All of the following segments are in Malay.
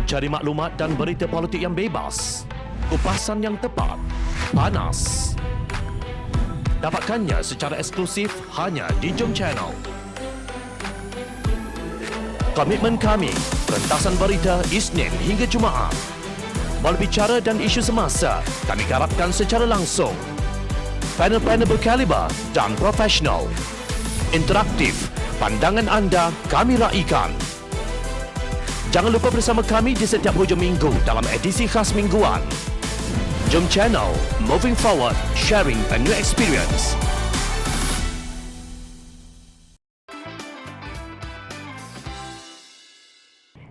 Cari maklumat dan berita politik yang bebas, kupasan yang tepat, panas. Dapatkannya secara eksklusif hanya di Jom Channel. Komitmen kami, pentasan berita Isnin hingga Jumaat. Berbicara dan isu semasa, kami garapkan secara langsung. Panel-panel berkaliber dan profesional. Interaktif, pandangan anda kami raikan. Jangan lupa bersama kami di setiap hujung minggu dalam edisi khas mingguan. Jom Channel, moving forward, sharing a new experience.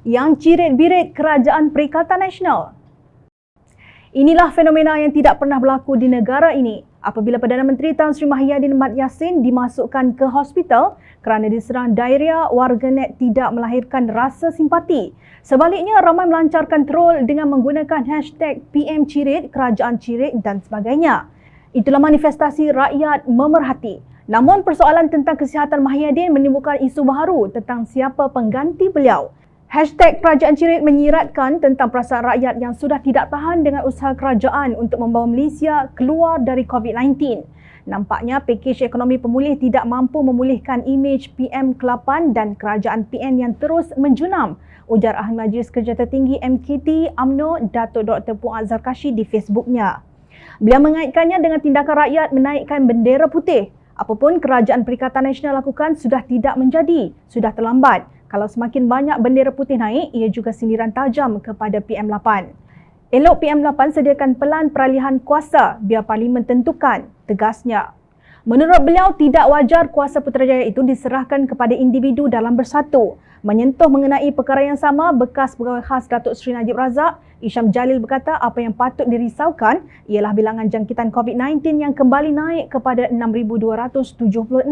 Yang cirit-birit Kerajaan Perikatan Nasional. Inilah fenomena yang tidak pernah berlaku di negara ini apabila Perdana Menteri Tan Sri Mahyadin Mat Yassin dimasukkan ke hospital kerana diserang diarrhea, warganet tidak melahirkan rasa simpati. Sebaliknya, ramai melancarkan troll dengan menggunakan hashtag PM Cirit, Kerajaan Cirit dan sebagainya. Itulah manifestasi rakyat memerhati. Namun, persoalan tentang kesihatan Mahyadin menimbulkan isu baharu tentang siapa pengganti beliau. Hashtag Kerajaan Cirit menyiratkan tentang perasaan rakyat yang sudah tidak tahan dengan usaha kerajaan untuk membawa Malaysia keluar dari COVID-19. Nampaknya pakej ekonomi pemulih tidak mampu memulihkan imej PM ke-8 dan kerajaan PN yang terus menjunam, ujar Ahli Majlis Kerja Tertinggi MKT UMNO Datuk Dr. Puan Zarkashi di Facebooknya. Beliau mengaitkannya dengan tindakan rakyat menaikkan bendera putih. Apapun Kerajaan Perikatan Nasional lakukan sudah tidak menjadi, sudah terlambat. Kalau semakin banyak bendera putih naik, ia juga sindiran tajam kepada PM8. Elok PM8 sediakan pelan peralihan kuasa biar Parlimen tentukan, tegasnya. Menurut beliau, tidak wajar kuasa Putrajaya itu diserahkan kepada individu dalam bersatu. Menyentuh mengenai perkara yang sama, bekas pegawai khas Datuk Seri Najib Razak, Isham Jalil berkata apa yang patut dirisaukan ialah bilangan jangkitan COVID-19 yang kembali naik kepada 6,276.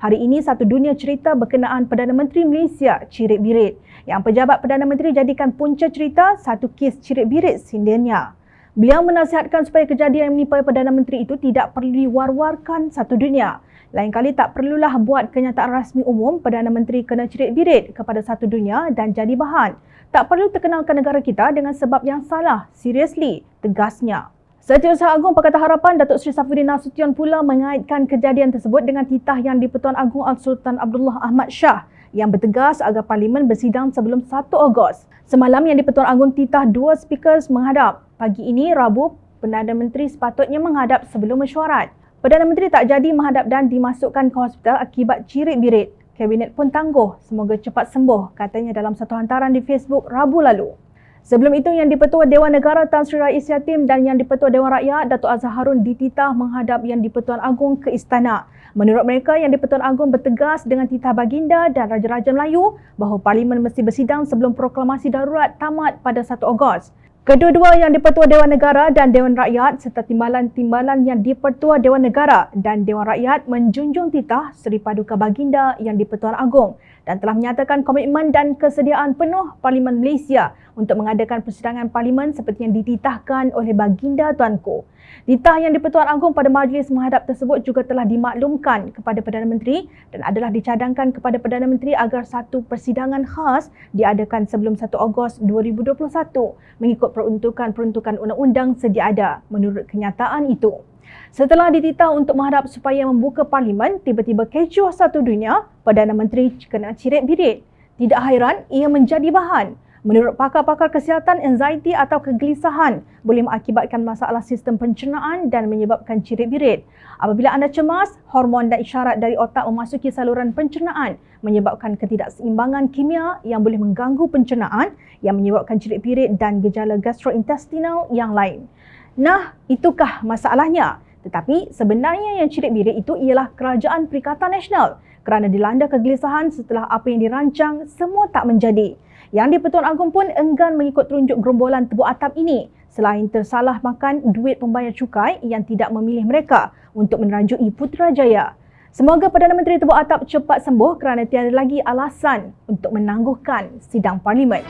Hari ini satu dunia cerita berkenaan Perdana Menteri Malaysia cirit-birit. Yang pejabat Perdana Menteri jadikan punca cerita satu kes cirit-birit sindirnya. Beliau menasihatkan supaya kejadian yang menimpa Perdana Menteri itu tidak perlu diwar-warkan satu dunia. Lain kali tak perlulah buat kenyataan rasmi umum Perdana Menteri kena cirit-birit kepada satu dunia dan jadi bahan. Tak perlu terkenalkan negara kita dengan sebab yang salah. Seriously, tegasnya. Setiausaha Agung Pakatan Harapan Datuk Seri Safruddin Nasution pula mengaitkan kejadian tersebut dengan titah Yang di-Pertuan Agong Al-Sultan Abdullah Ahmad Shah yang bertegas agar Parlimen bersidang sebelum 1 Ogos. Semalam Yang di-Pertuan Agong titah 2 speakers menghadap. Pagi ini, Rabu, Perdana Menteri sepatutnya menghadap sebelum mesyuarat. Perdana Menteri tak jadi menghadap dan dimasukkan ke hospital akibat cirit-birit. Kabinet pun tangguh, semoga cepat sembuh, katanya dalam satu hantaran di Facebook Rabu lalu. Sebelum itu, Yang di-Pertua Dewan Negara Tan Sri Rais Yatim dan Yang di-Pertua Dewan Rakyat Datuk Azhar Harun dititah menghadap Yang di-Pertuan Agong ke istana. Menurut mereka, Yang di-Pertuan Agong bertegas dengan titah baginda dan Raja-Raja Melayu bahawa Parlimen mesti bersidang sebelum proklamasi darurat tamat pada 1 Ogos. Kedua-dua Yang di-Pertua Dewan Negara dan Dewan Rakyat serta timbalan-timbalan Yang di-Pertua Dewan Negara dan Dewan Rakyat menjunjung titah Seri Paduka Baginda Yang di-Pertuan Agong dan telah menyatakan komitmen dan kesediaan penuh Parlimen Malaysia untuk mengadakan persidangan Parlimen seperti yang dititahkan oleh Baginda Tuanku. Titah Yang di-Pertuan Agong pada majlis menghadap tersebut juga telah dimaklumkan kepada Perdana Menteri dan adalah dicadangkan kepada Perdana Menteri agar satu persidangan khas diadakan sebelum 1 Ogos 2021 mengikut peruntukan-peruntukan undang-undang sedia ada menurut kenyataan itu. Setelah dititah untuk menghadap supaya membuka Parlimen, tiba-tiba kecoh satu dunia, Perdana Menteri kena cirit-birit. Tidak hairan, ia menjadi bahan. Menurut pakar-pakar kesihatan, anxiety atau kegelisahan boleh mengakibatkan masalah sistem pencernaan dan menyebabkan cirit-birit. Apabila anda cemas, hormon dan isyarat dari otak memasuki saluran pencernaan menyebabkan ketidakseimbangan kimia yang boleh mengganggu pencernaan yang menyebabkan cirit-birit dan gejala gastrointestinal yang lain. Nah, itukah masalahnya? Tetapi sebenarnya yang cirit-birit itu ialah Kerajaan Perikatan Nasional kerana dilanda kegelisahan setelah apa yang dirancang semua tak menjadi. Yang di-Pertuan Agong pun enggan mengikut terunjuk gerombolan tebuk atap ini selain tersalah makan duit pembayar cukai yang tidak memilih mereka untuk menerajui Putrajaya. Semoga Perdana Menteri tebuk atap cepat sembuh kerana tiada lagi alasan untuk menangguhkan sidang Parlimen.